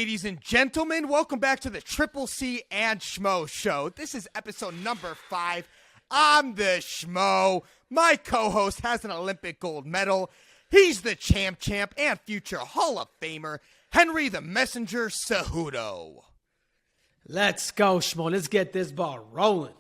ladies and gentlemen. Welcome back to the Triple C and Schmo Show. This is episode number 5. I'm the Schmo. My co-host has an Olympic gold medal. He's the champ and future Hall of Famer, Henry the Messenger Cejudo. Let's go, Schmo. Let's get this ball rolling.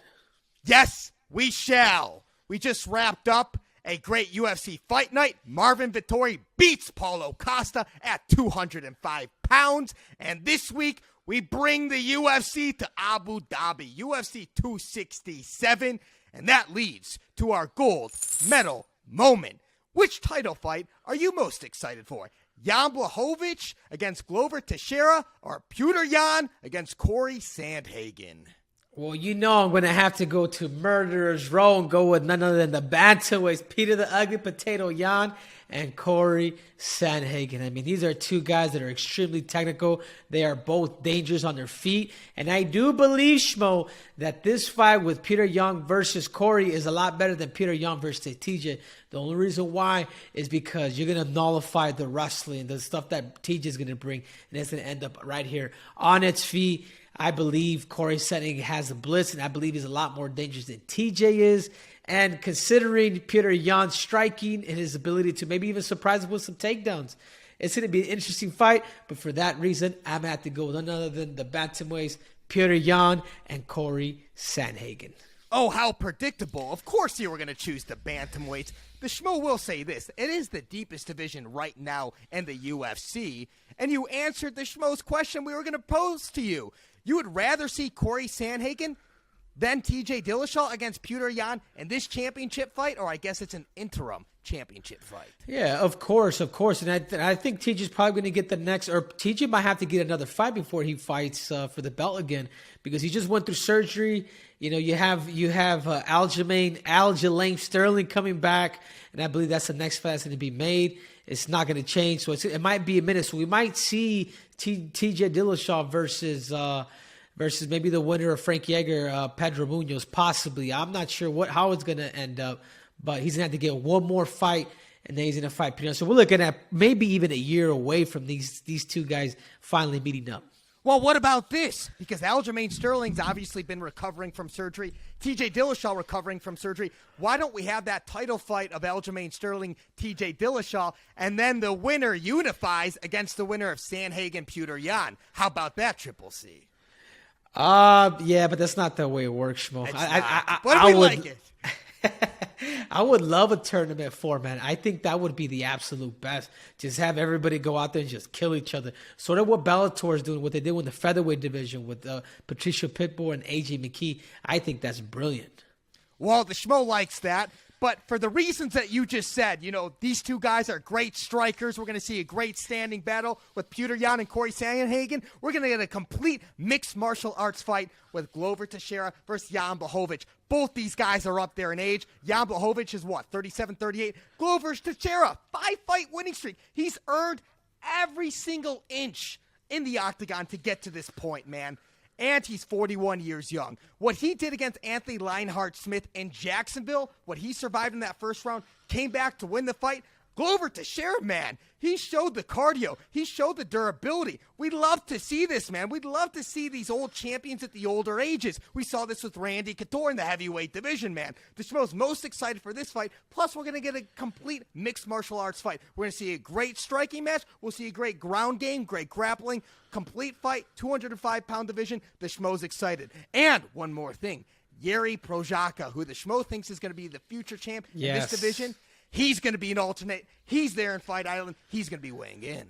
Yes, we shall. We just wrapped up a great UFC fight night. Marvin Vettori beats Paulo Costa at 205 pounds. And this week, we bring the UFC to Abu Dhabi, UFC 267. And that leads to our gold medal moment. Which title fight are you most excited for? Jan Blachowicz against Glover Teixeira or Petr Yan against Cory Sandhagen? Well, you know I'm going to have to go to Murderer's Row and go with none other than the bantamweights, Peter the Ugly Potato Yan and Cory Sandhagen. I mean, these are two guys that are extremely technical. They are both dangerous on their feet. And I do believe, Schmo, that this fight with Petr Yan versus Cory is a lot better than Petr Yan versus TJ. The only reason why is because you're going to nullify the wrestling, the stuff that TJ is going to bring, and it's going to end up right here on its feet. I believe Cory Sandhagen has a blitz, and I believe he's a lot more dangerous than TJ is. And considering Petr Yan's striking and his ability to maybe even surprise him with some takedowns, it's going to be an interesting fight. But for that reason, I'm going to have to go with none other than the bantamweights, Petr Yan and Cory Sandhagen. Oh, how predictable. Of course you were going to choose the bantamweights. The Schmo will say this. It is the deepest division right now in the UFC. And you answered the Schmo's question we were going to pose to you. You would rather see Cory Sandhagen than TJ Dillashaw against Petr Yan in this championship fight? Or I guess it's an interim championship fight. Yeah, of course. And I think TJ's probably going to get the next, or TJ might have to get another fight before he fights for the belt again, because he just went through surgery. You know, you have Aljamain Sterling coming back, and I believe that's the next fight that's going to be made. It's not going to change, so it might be a minute. So we might see TJ Dillashaw versus maybe the winner of Frank Yeager, Pedro Munoz, possibly. I'm not sure how it's going to end up, but he's going to have to get one more fight, and then he's going to fight Petr. So we're looking at maybe even a year away from these two guys finally meeting up. Well, what about this? Because Aljamain Sterling's obviously been recovering from surgery. TJ Dillashaw recovering from surgery. Why don't we have that title fight of Aljamain Sterling, TJ Dillashaw, and then the winner unifies against the winner of Sandhagen, Petr Yan? How about that, Triple C? Yeah, but that's not the way it works, Schmo. I would like it. I would love a tournament format. I think that would be the absolute best. Just have everybody go out there and just kill each other. Sort of what Bellator is doing, what they did with the featherweight division with Patricia Pitbull and AJ McKee. I think that's brilliant. Well, the Schmo likes that. But for the reasons that you just said, you know, these two guys are great strikers. We're going to see a great standing battle with Petr Yan and Cory Sandhagen. We're going to get a complete mixed martial arts fight with Glover Teixeira versus Jan Blachowicz. Both these guys are up there in age. Jan Blachowicz is what, 37, 38? Glover Teixeira, 5-fight winning streak. He's earned every single inch in the octagon to get to this point, man. And he's 41 years young. What he did against Anthony Lionheart-Smith in Jacksonville, what he survived in that first round, came back to win the fight. Glover Teixeira, man, he showed the cardio. He showed the durability. We'd love to see this, man. We'd love to see these old champions at the older ages. We saw this with Randy Couture in the heavyweight division, man. The Schmo's most excited for this fight. Plus, we're going to get a complete mixed martial arts fight. We're going to see a great striking match. We'll see a great ground game, great grappling, complete fight, 205-pound division. The Schmo's excited. And one more thing. Yuri Prochazka, who the Schmo thinks is going to be the future champ in this division. He's going to be an alternate. He's there in Fight Island. He's going to be weighing in.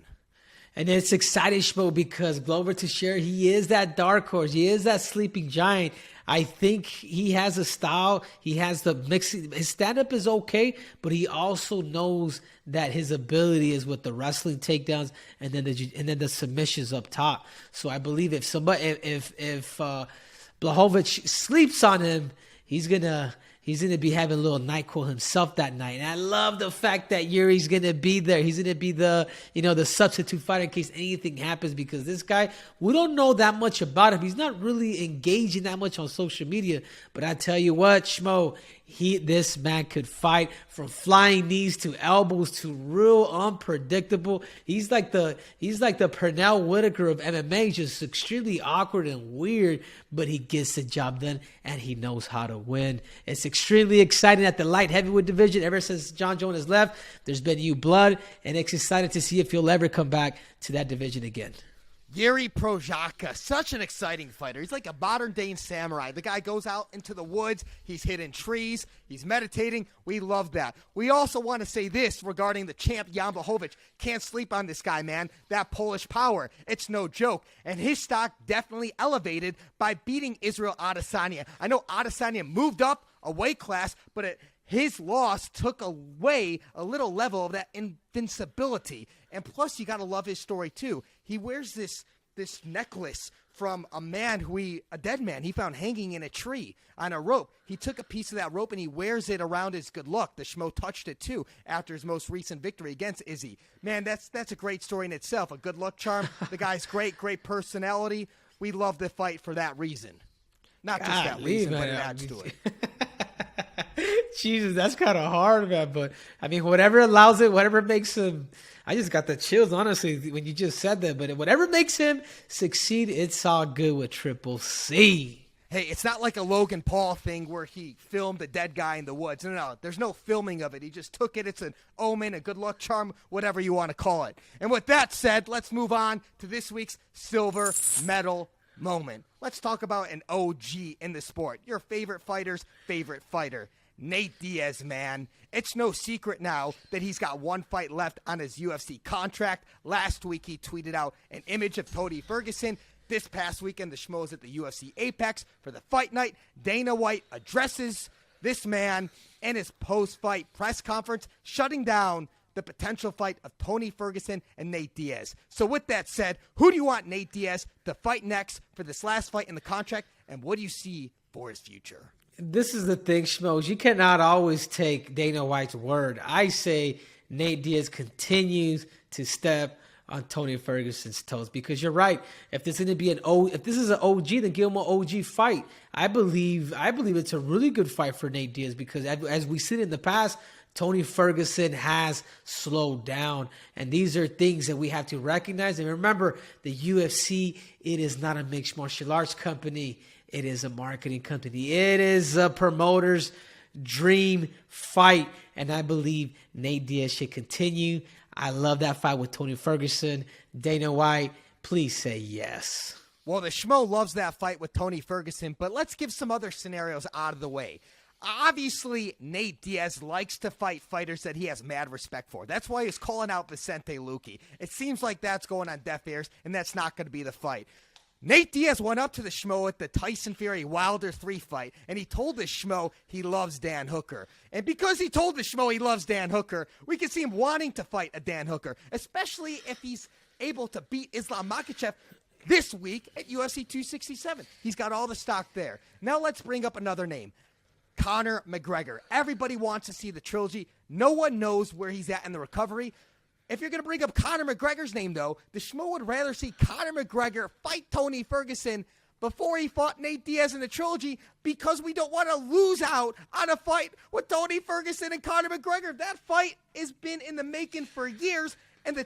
And it's exciting, Schmo, because Glover Teixeira, he is that dark horse. He is that sleeping giant. I think he has a style. He has the mix. His stand-up is okay, but he also knows that his ability is with the wrestling takedowns and then the submissions up top. So I believe if Blachowicz sleeps on him, he's gonna be having a little NyQuil himself that night. And I love the fact that Yuri's going to be there. He's going to be the substitute fighter in case anything happens, because this guy, we don't know that much about him. He's not really engaging that much on social media. But I tell you what, Schmo, This man could fight from flying knees to elbows to real unpredictable. He's like the Pernell Whitaker of MMA, just extremely awkward and weird, but he gets the job done and he knows how to win. It's extremely exciting at the light heavyweight division. Ever since John Jones has left, there's been new blood, and it's exciting to see if he'll ever come back to that division again. Yuri Prochazka, such an exciting fighter. He's like a modern-day samurai. The guy goes out into the woods. He's hitting trees. He's meditating. We love that. We also want to say this regarding the champ Jan Blachowicz. Can't sleep on this guy, man. That Polish power. It's no joke. And his stock definitely elevated by beating Israel Adesanya. I know Adesanya moved up a weight class, but his loss took away a little level of that invincibility. And plus, you got to love his story, too. He wears this necklace from a dead man he found hanging in a tree on a rope. He took a piece of that rope and he wears it around his good luck. The Schmo touched it, too, after his most recent victory against Izzy. Man, that's a great story in itself. A good luck charm. The guy's great personality. We love the fight for that reason. Not just that reason, but it adds to it. Jesus, that's kind of hard, man. But, I mean, whatever allows it, whatever makes him – I just got the chills, honestly, when you just said that. But whatever makes him succeed, it's all good with Triple C. Hey, it's not like a Logan Paul thing where he filmed a dead guy in the woods. No, there's no filming of it. He just took it. It's an omen, a good luck charm, whatever you want to call it. And with that said, let's move on to this week's silver medal moment. Let's talk about an OG in the sport. Your favorite fighter's favorite fighter. Nate Diaz, man. It's no secret now that he's got one fight left on his UFC contract. Last week, he tweeted out an image of Tony Ferguson. This past weekend, the Schmo's at the UFC Apex for the fight night. Dana White addresses this man in his post-fight press conference, shutting down the potential fight of Tony Ferguson and Nate Diaz. So with that said, who do you want Nate Diaz to fight next for this last fight in the contract, and what do you see for his future? This is the thing, Schmoes. You cannot always take Dana White's word. I say Nate Diaz continues to step on Tony Ferguson's toes, because you're right. If this is going to be if this is an OG, then give him an OG fight. I believe it's a really good fight for Nate Diaz, because as we seen in the past, Tony Ferguson has slowed down, and these are things that we have to recognize. And remember, the UFC, it is not a mixed martial arts company. It is a marketing company. It is a promoter's dream fight. And I believe Nate Diaz should continue. I love that fight with Tony Ferguson. Dana White, please say yes. Well, the Schmo loves that fight with Tony Ferguson, but let's give some other scenarios out of the way. Obviously, Nate Diaz likes to fight fighters that he has mad respect for. That's why he's calling out Vicente Luque. It seems like that's going on deaf ears, and that's not going to be the fight. Nate Diaz went up to the Schmo at the Tyson Fury Wilder 3 fight, and he told the Schmo he loves Dan Hooker. And because he told the Schmo he loves Dan Hooker, we can see him wanting to fight a Dan Hooker, especially if he's able to beat Islam Makhachev this week at UFC 267. He's got all the stock there. Now let's bring up another name, Conor McGregor. Everybody wants to see the trilogy. No one knows where he's at in the recovery. If you're going to bring up Conor McGregor's name, though, the Schmo would rather see Conor McGregor fight Tony Ferguson before he fought Nate Diaz in the trilogy, because we don't want to lose out on a fight with Tony Ferguson and Conor McGregor. That fight has been in the making for years, and the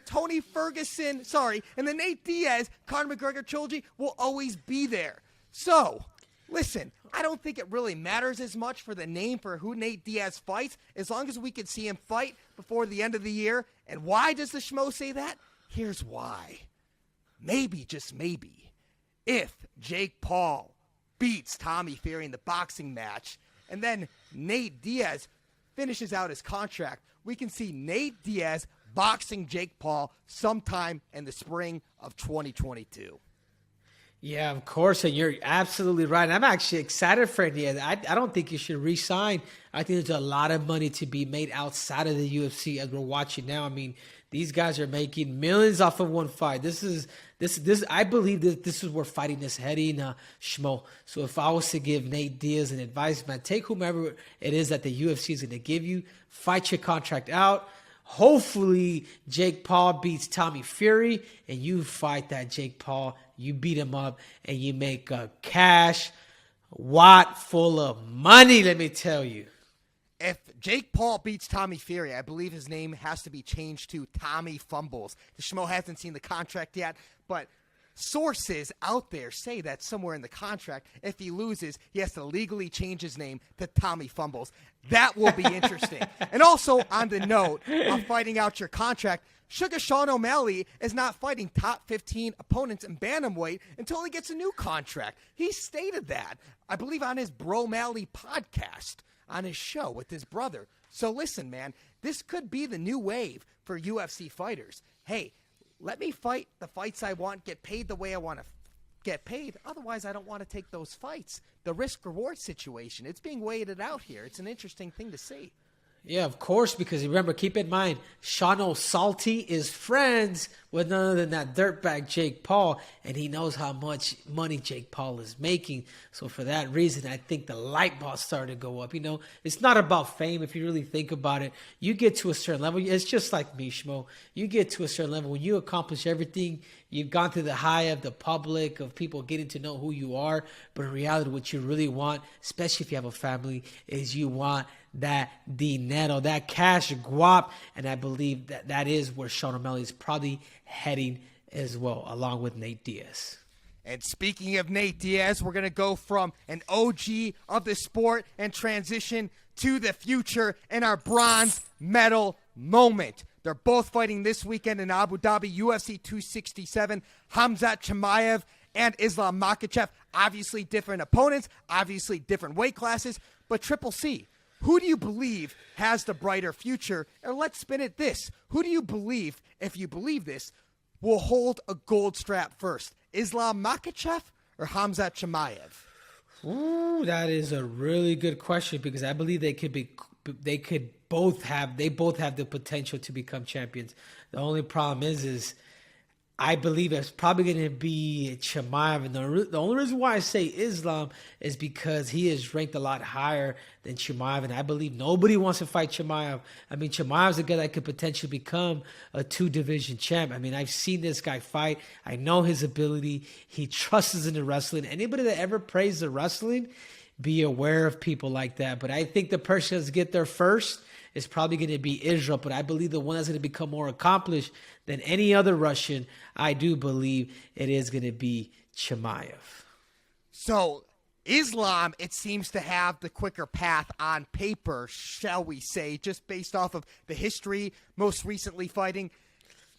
Nate Diaz, Conor McGregor trilogy will always be there. So, listen, I don't think it really matters as much for the name for who Nate Diaz fights, as long as we can see him fight before the end of the year. And why does the Schmo say that? Here's why. Maybe, just maybe, if Jake Paul beats Tommy Fury in the boxing match, and then Nate Diaz finishes out his contract, we can see Nate Diaz boxing Jake Paul sometime in the spring of 2022. Yeah, of course, and you're absolutely right. I'm actually excited for Diaz. I don't think you should re-sign. I think there's a lot of money to be made outside of the UFC as we're watching now. I mean, these guys are making millions off of one fight. This. I believe that this is where fighting is heading, Schmo. So if I was to give Nate Diaz an advice, man, take whomever it is that the UFC is going to give you, fight your contract out. Hopefully, Jake Paul beats Tommy Fury, and you fight that Jake Paul. You beat him up, and you make a cash wad full of money, let me tell you. if Jake Paul beats Tommy Fury, I believe his name has to be changed to Tommy Fumbles. The Schmo hasn't seen the contract yet, but sources out there say that somewhere in the contract, if he loses, he has to legally change his name to Tommy Fumbles. That will be interesting. And also, on the note of fighting out your contract, Sugar Sean O'Malley is not fighting top 15 opponents in bantamweight until he gets a new contract. He stated that, I believe, on his Bro Malley podcast, on his show with his brother. So listen, man, this could be the new wave for UFC fighters. Hey, let me fight the fights I want, get paid the way I want to get paid. Otherwise, I don't want to take those fights. The risk-reward situation, it's being weighted out here. It's an interesting thing to see. Yeah, of course, because remember, keep in mind, Sean O'Salty is friends with none other than that dirtbag Jake Paul, and he knows how much money Jake Paul is making. So for that reason, I think the light bulb started to go up. You know, it's not about fame if you really think about it. You get to a certain level. It's just like me, Schmo. You get to a certain level when you accomplish everything. You've gone through the high of the public, of people getting to know who you are. But in reality, what you really want, especially if you have a family, is you want that dinero, that cash guap. And I believe that is where Sean O'Malley is probably heading as well, along with Nate Diaz. And speaking of Nate Diaz, we're going to go from an OG of the sport and transition to the future in our bronze medal moment. They're both fighting this weekend in Abu Dhabi, UFC 267. Khamzat Chimaev and Islam Makhachev. Obviously different opponents, obviously different weight classes, but Triple C, who do you believe has the brighter future? And let's spin it this. Who do you believe, if you believe this, will hold a gold strap first? Islam Makhachev or Khamzat Chimaev? Ooh, that is a really good question, because I believe they both have the potential to become champions. The only problem is I believe it's probably going to be Chimaev. And the only reason why I say Islam is because he is ranked a lot higher than Chimaev. And I believe nobody wants to fight Chimaev. I mean, Chimaev's a guy that could potentially become a 2-division champ. I mean, I've seen this guy fight. I know his ability. He trusts in the wrestling. Anybody that ever praised the wrestling, be aware of people like that. But I think the person that's get there first is probably going to be Israel. But I believe the one that's going to become more accomplished than any other Russian, I do believe it is going to be Chimaev. So Islam, it seems to have the quicker path on paper, shall we say, just based off of the history, most recently fighting.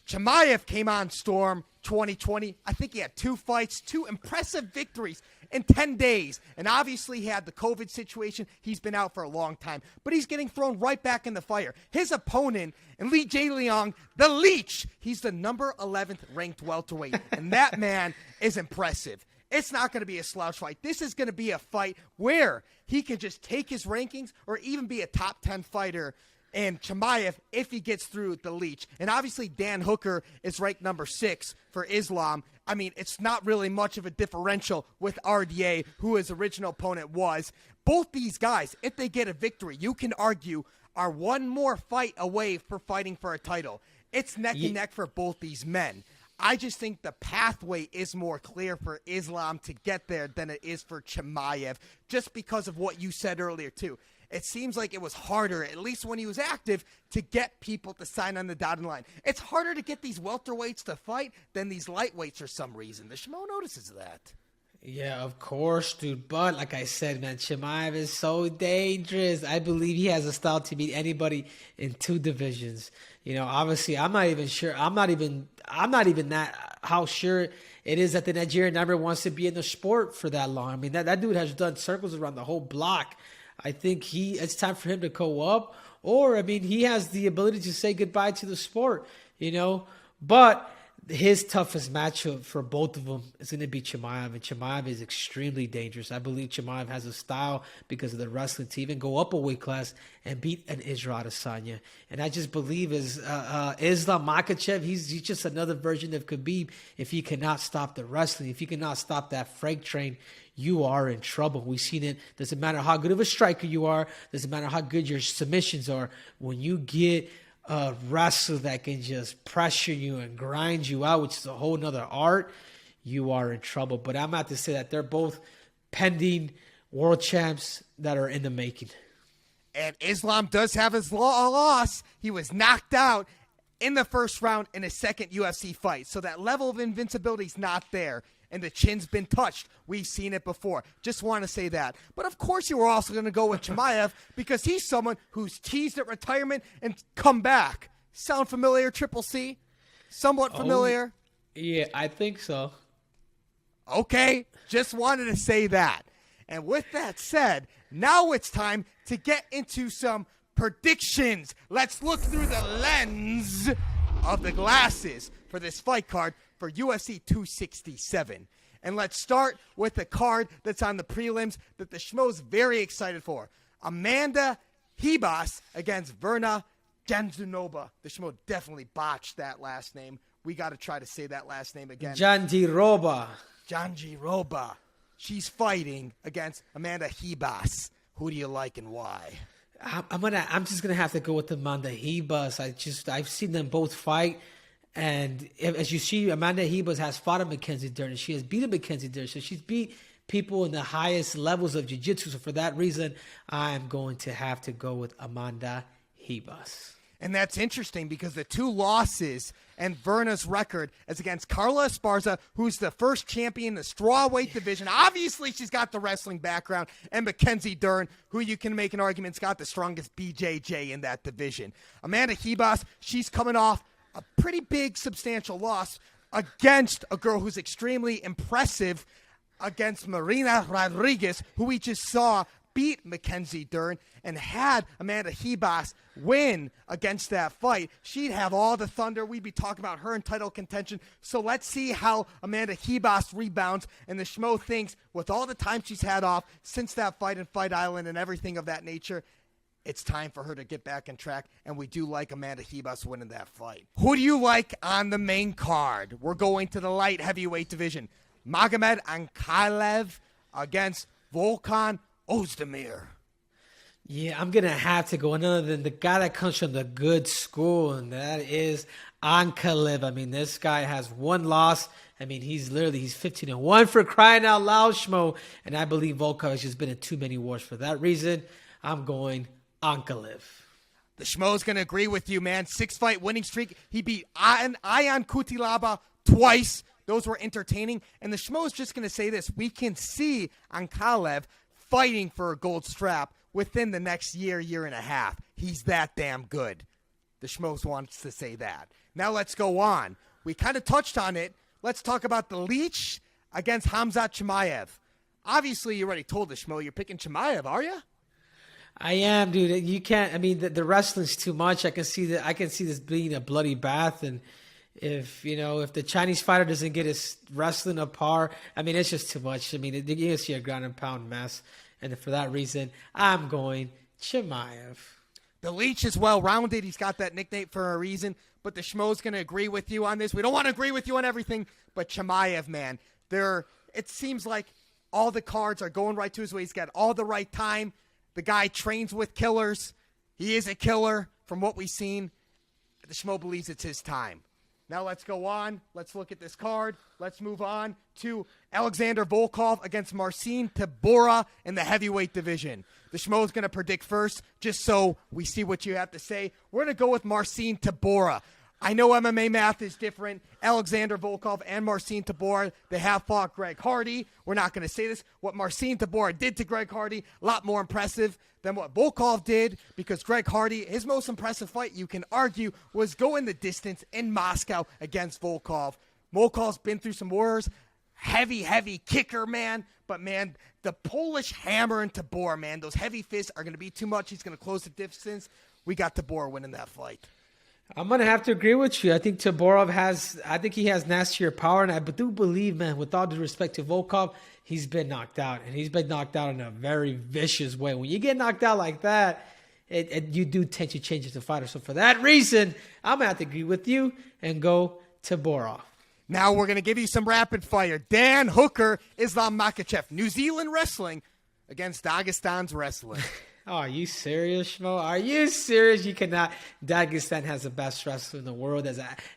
Chimaev came on Storm 2020. I think he had 2 fights, 2 impressive victories in 10 days. And obviously he had the COVID situation. He's been out for a long time. But he's getting thrown right back in the fire. His opponent, Li Jieliang, the Leech, he's the number 11th ranked welterweight. And that man is impressive. It's not going to be a slouch fight. This is going to be a fight where he can just take his rankings or even be a top 10 fighter. And Chimaev, if he gets through the Leech. And obviously Dan Hooker is ranked number 6 for Islam. I mean, it's not really much of a differential with RDA, who his original opponent was. Both these guys, if they get a victory, you can argue, are one more fight away for fighting for a title. It's neck and neck for both these men. I just think the pathway is more clear for Islam to get there than it is for Chimaev, just because of what you said earlier, too. It seems like it was harder, at least when he was active, to get people to sign on the dotted line. It's harder to get these welterweights to fight than these lightweights for some reason. The Schmo notices that. Yeah, of course, dude. But like I said, man, Chimaev is so dangerous. I believe he has a style to beat anybody in 2 divisions. You know, obviously, I'm not even sure. I'm not even that how sure it is that the Nigerian never wants to be in the sport for that long. I mean, that dude has done circles around the whole block. I think it's time for him to go up. Or, I mean, he has the ability to say goodbye to the sport, you know. But his toughest matchup for both of them is going to be Chimaev. And Chimaev is extremely dangerous. I believe Chimaev has a style because of the wrestling to even go up a weight class and beat an Israel Adesanya. And I just believe Islam Makhachev, he's just another version of Khabib. If he cannot stop the wrestling, if he cannot stop that freight train, you are in trouble. We've seen it. Doesn't matter how good of a striker you are. Doesn't matter how good your submissions are. When you get a wrestler that can just pressure you and grind you out, which is a whole nother art, you are in trouble. But I'm about to say that they're both pending world champs that are in the making. And Islam does have his loss. He was knocked out in the first round in his second UFC fight. So that level of invincibility is not there. And the chin's been touched. We've seen it before. Just want to say that. But of course you were also going to go with Chimaev because he's someone who's teased at retirement and come back. Sound familiar, Triple C? Somewhat familiar? Yeah, I think so. Okay, just wanted to say that. And with that said, now it's time to get into some predictions. Let's look through the lens of the glasses for this fight card for UFC 267. And let's start with the card that's on the prelims that the Schmo's very excited for. Amanda Hebas against Verna Denzinoba. The Schmo definitely botched that last name. We got to try to say that last name again. Jandiroba. She's fighting against Amanda Hebas. Who do you like and why? I'm just gonna have to go with Amanda Hebas. I've seen them both fight, and as you see, Amanda Hebas has fought a Mackenzie Dern, and she has beaten Mackenzie Dern. So she's beat people in the highest levels of jiu-jitsu. So for that reason, I'm going to have to go with Amanda Hebas. And that's interesting because the two losses and Verna's record is against Carla Esparza, who's the first champion in the strawweight division. Obviously, she's got the wrestling background. And Mackenzie Dern, who you can make an argument's got the strongest BJJ in that division. Amanda Hebas, she's coming off a pretty big, substantial loss against a girl who's extremely impressive against Marina Rodriguez, who we just saw beat Mackenzie Dern. And had Amanda Hebas win against that fight, she'd have all the thunder. We'd be talking about her in title contention. So let's see how Amanda Hebas rebounds. And the Schmo thinks with all the time she's had off since that fight in Fight Island and everything of that nature, it's time for her to get back on track. And we do like Amanda Hebas winning that fight. Who do you like on the main card? We're going to the light heavyweight division. Makhachev against Volkan Ozdemir. Yeah, I'm going to have to go another than the guy that comes from the good school, and that is Ankalev. I mean, this guy has one loss. I mean, he's 15-1 for crying out loud, Schmo. And I believe Volkov has just been in too many wars. For that reason, I'm going Ankalev. The Schmo's going to agree with you, man. 6-fight winning streak. He beat Ion Cutelaba twice. Those were entertaining. And the Schmo's just going to say this. We can see Ankalev fighting for a gold strap within the next year and a half. He's that damn good. The Schmoes wants to say that. Now let's go on. We kind of touched on it. Let's talk about the Leech against Khamzat Chimaev. Obviously, you already told the Schmo you're picking Chimaev, are you? I am, dude. You can't. I mean, the wrestling's too much. I can see this being a bloody bath, and if the Chinese fighter doesn't get his wrestling up par, I mean, it's just too much. I mean, you're gonna see a ground and pound mess. And for that reason, I'm going Chimaev. The Leech is well-rounded. He's got that nickname for a reason. But the Schmo's going to agree with you on this. We don't want to agree with you on everything. But Chimaev, man, it seems like all the cards are going right to his way. He's got all the right time. The guy trains with killers. He is a killer from what we've seen. The Schmo believes it's his time. Now let's go on. Let's look at this card. Let's move on to Alexander Volkov against Marcin Tybura in the heavyweight division. The Schmo's going to predict first, just so we see what you have to say. We're going to go with Marcin Tybura. I know MMA math is different. Alexander Volkov and Marcin Tybura, they have fought Greg Hardy. We're not going to say this. What Marcin Tybura did to Greg Hardy, a lot more impressive than what Volkov did, because Greg Hardy, his most impressive fight, you can argue, was going the distance in Moscow against Volkov. Volkov's been through some wars. Heavy kicker, man. But, man, the Polish hammer in Tabora, man, those heavy fists are going to be too much. He's going to close the distance. We got Tabora winning that fight. I'm going to have to agree with you. I think Tybura he has nastier power, and I do believe, man, with all due respect to Volkov, he's been knocked out, and he's been knocked out in a very vicious way. When you get knocked out like that, you do tend to change as a fighter. So for that reason, I'm going to have to agree with you and go Tybura. Now we're going to give you some rapid fire. Dan Hooker, Islam Makhachev, New Zealand wrestling against Dagestan's wrestling. Oh, are you serious, Schmo? Are you serious? You cannot. Dagestan has the best wrestler in the world,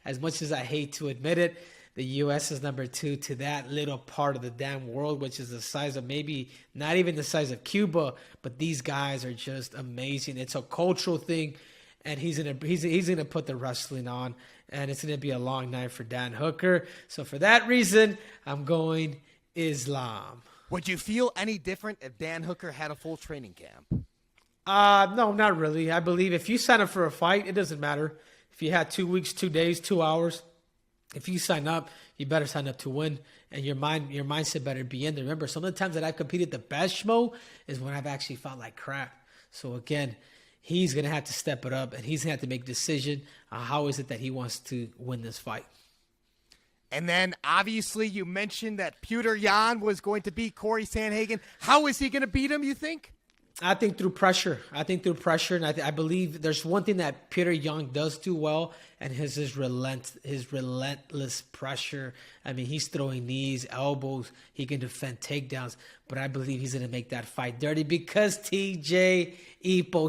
as much as I hate to admit it. The U.S. is number 2 to that little part of the damn world, which is the size of maybe not even the size of Cuba. But these guys are just amazing. It's a cultural thing, and he's gonna put the wrestling on, and it's gonna be a long night for Dan Hooker. So for that reason, I'm going Islam. Would you feel any different if Dan Hooker had a full training camp? No, not really. I believe if you sign up for a fight, it doesn't matter. If you had 2 weeks, 2 days, 2 hours, if you sign up, you better sign up to win, and your mindset better be in there. Remember, some of the times that I've competed the best, Schmo, is when I've actually fought like crap. So again, he's going to have to step it up, and he's going to have to make a decision on how is it that he wants to win this fight. And then, obviously, you mentioned that Petr Yan was going to beat Cory Sandhagen. How is he going to beat him, you think? I think through pressure. And I believe there's one thing that Petr Yan does do well, and his relentless pressure. I mean, he's throwing knees, elbows. He can defend takedowns, but I believe he's going to make that fight dirty because TJ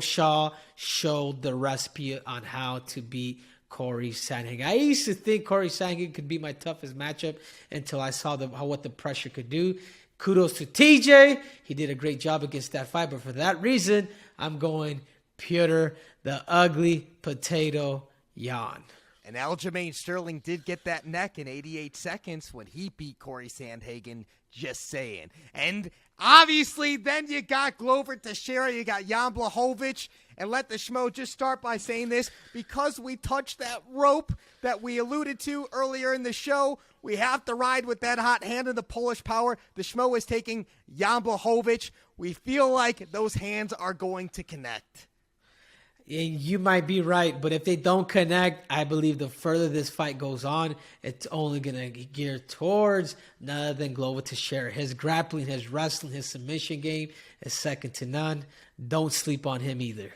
Shaw showed the recipe on how to beat Cory Sandhagen. I used to think Cory Sandhagen could be my toughest matchup until I saw what the pressure could do. Kudos to TJ. He did a great job against that fight. But for that reason, I'm going Petr, the ugly potato Yan. And Aljamain Sterling did get that neck in 88 seconds when he beat Cory Sandhagen, just saying. And obviously, then you got Glover Teixeira, you got Jan Blachowicz. And let the Schmo just start by saying this. Because we touched that rope that we alluded to earlier in the show, we have to ride with that hot hand of the Polish power. The Schmo is taking Jan Blachowicz. We feel like those hands are going to connect. And you might be right, but if they don't connect, I believe the further this fight goes on, it's only going to gear towards none other than Glover Teixeira. His grappling, his wrestling, his submission game is second to none. Don't sleep on him either.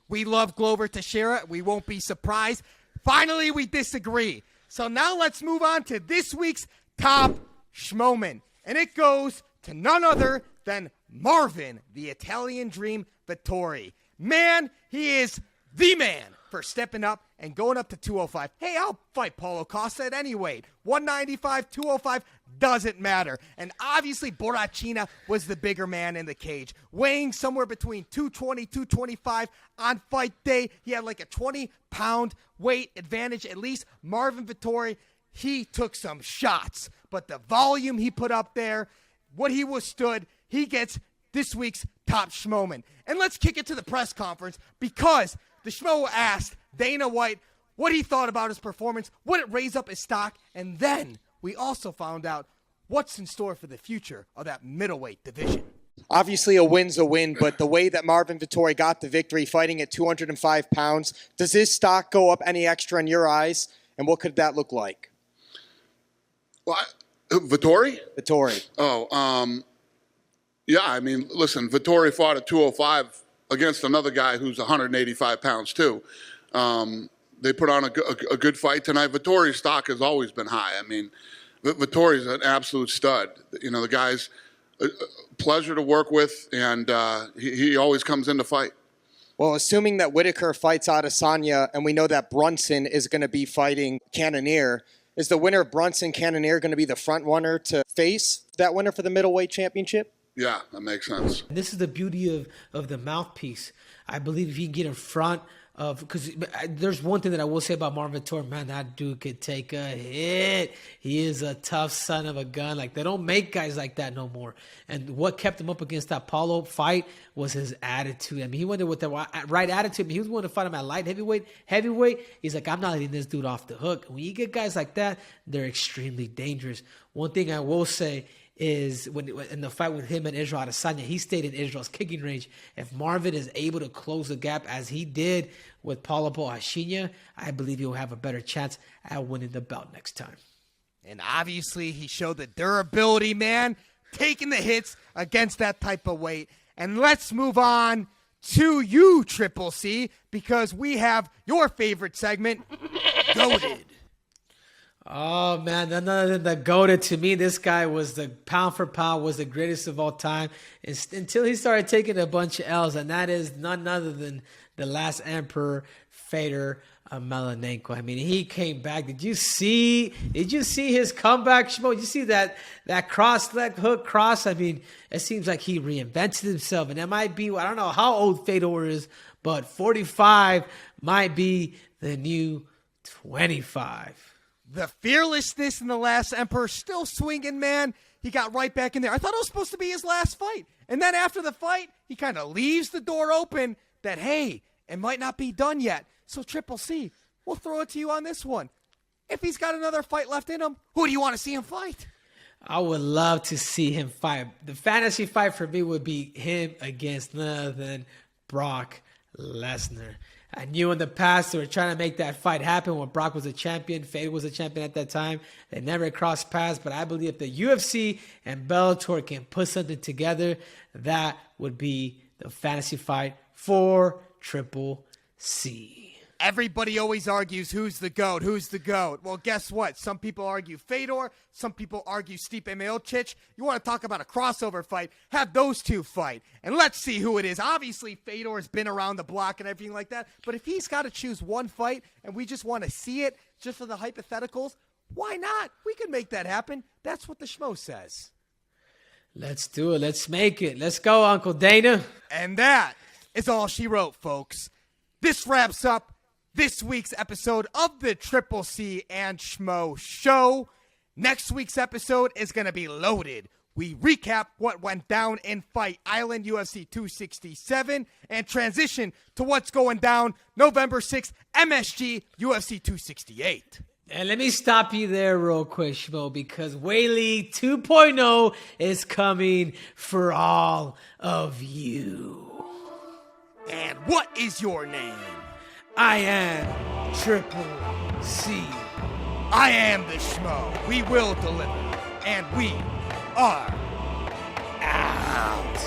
We love Glover Teixeira. We won't be surprised. Finally, we disagree. So now let's move on to this week's top Schmoman. And it goes to none other than Marvin, the Italian Dream Vettori. Man, he is the man for stepping up and going up to 205. Hey, I'll fight Paulo Costa at any weight. 195, 205, doesn't matter. And obviously, Borrachina was the bigger man in the cage, weighing somewhere between 220, 225 on fight day. He had like a 20-pound weight advantage. At least Marvin Vettori, he took some shots. But the volume he put up there, what he withstood, he gets this week's top Schmoman. And let's kick it to the press conference because the Schmo asked Dana White what he thought about his performance, would it raise up his stock, and then we also found out what's in store for the future of that middleweight division. Obviously, a win's a win, but the way that Marvin Vettori got the victory, fighting at 205 pounds, does his stock go up any extra in your eyes, and what could that look like? Well, Vettori? Vettori. Yeah, I mean, listen, Vettori fought at 205 against another guy who's 185 pounds too. They put on a good fight tonight. Vettori's stock has always been high. I mean, Vettori's an absolute stud. You know, the guy's a pleasure to work with, and he always comes in to fight. Well, assuming that Whitaker fights Adesanya, and we know that Brunson is going to be fighting Cannonier, is the winner of Brunson-Cannonier going to be the front runner to face that winner for the middleweight championship? Yeah, that makes sense. This is the beauty of the mouthpiece. I believe if you can get in front of, because there's one thing that I will say about Marvin Vettori, man, that dude could take a hit. He is a tough son of a gun. Like, they don't make guys like that no more. And what kept him up against that Paulo fight was his attitude. I mean, he went there with the right attitude. I mean, he was willing to fight him at light heavyweight. He's like, I'm not letting this dude off the hook. When you get guys like that, they're extremely dangerous. One thing I will say is when in the fight with him and Israel Adesanya, he stayed in Israel's kicking range. If Marvin is able to close the gap as he did with Paulo Borrachina, I believe he'll have a better chance at winning the belt next time. And obviously, he showed the durability, man, taking the hits against that type of weight. And let's move on to you, Triple C, because we have your favorite segment, Goated. Oh man, none other than the GOAT. To me, this guy was the pound for pound, was the greatest of all time. Until he started taking a bunch of L's, and that is none other than the last emperor, Fedor Emelianenko. I mean, he came back. Did you see his comeback, Schmo? Did you see that cross leg hook cross? I mean, it seems like he reinvented himself, and it might be, I don't know how old Fedor is, but 45 might be the new 25. The fearlessness in the last Emperor still swinging, man. He got right back in there. I thought it was supposed to be his last fight. And then after the fight, he kind of leaves the door open that, hey, it might not be done yet. So Triple C, we'll throw it to you on this one. If he's got another fight left in him, who do you want to see him fight? I would love to see him fight. The fantasy fight for me would be him against none other than Brock Lesnar. I knew in the past they were trying to make that fight happen when Brock was a champion. Fedor was a champion at that time. They never crossed paths, but I believe if the UFC and Bellator can put something together, that would be the fantasy fight for Triple C. Everybody always argues who's the GOAT, who's the GOAT. Well, guess what? Some people argue Fedor. Some people argue Stipe Miocic. You want to talk about a crossover fight? Have those two fight. And let's see who it is. Obviously, Fedor's been around the block and everything like that. But if he's got to choose one fight and we just want to see it just for the hypotheticals, why not? We can make that happen. That's what the Schmo says. Let's do it. Let's make it. Let's go, Uncle Dana. And that is all she wrote, folks. This wraps up this week's episode of the Triple C and Schmo Show. Next week's episode is going to be loaded. We recap what went down in Fight Island UFC 267 and transition to what's going down November 6th, MSG UFC 268. And let me stop you there real quick, Schmo, because Whaley 2.0 is coming for all of you. And what is your name? I am Triple C. I am the Schmo. We will deliver. And we are out.